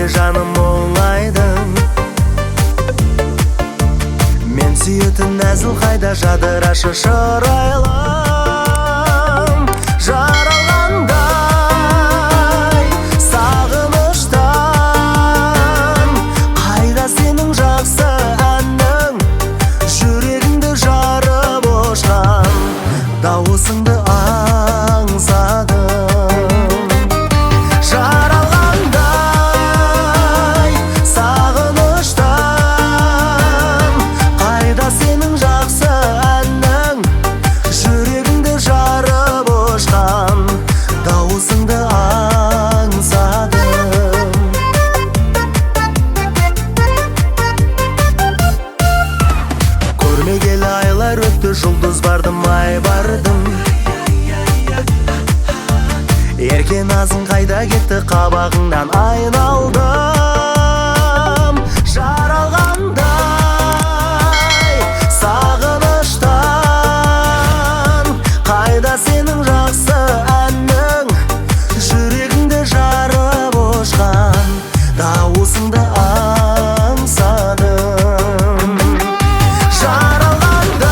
неге жаным оңайдың? Мен сүйетін нәзіл қайда жадырашы шырайлым, жаралғандай сағыныштан. Қайда сенің жақсы әнің, жүрегіңді жарып ұшқан дауысыңды аңсадым. Жаралғандай сағыныштан, қайда сенің жақсы әнің, жүрегіңді жарып ұшқан дауысыңды аңсадым. Көрмегелі айлар өтті, жұлдыз бардым, ай бардым. Ерке назың қайда кетті, қабағыңнан айналдым. Жаралғандай сағыныштан, қайда сенің жақсы әнің, жүрегіңді жарып ұшқан дауысыңды аңсадым. Жаралғандай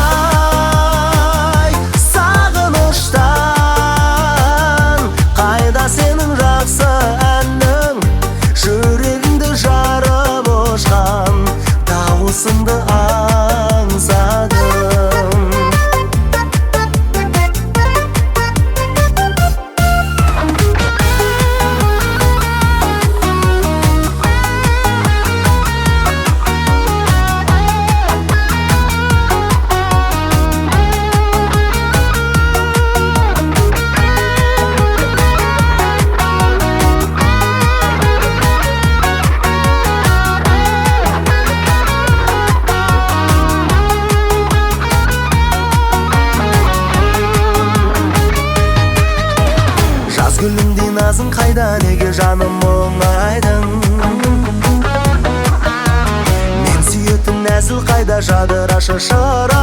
сағыныштан, қайда сенің жақсы әнің, жүрегіңді жарып ұшқан дауысыңды аңсадым. Гүлімдей назың қайда, неге жаным оңайдың? Мен сүйетін нәзіл қайда жадырашы шыра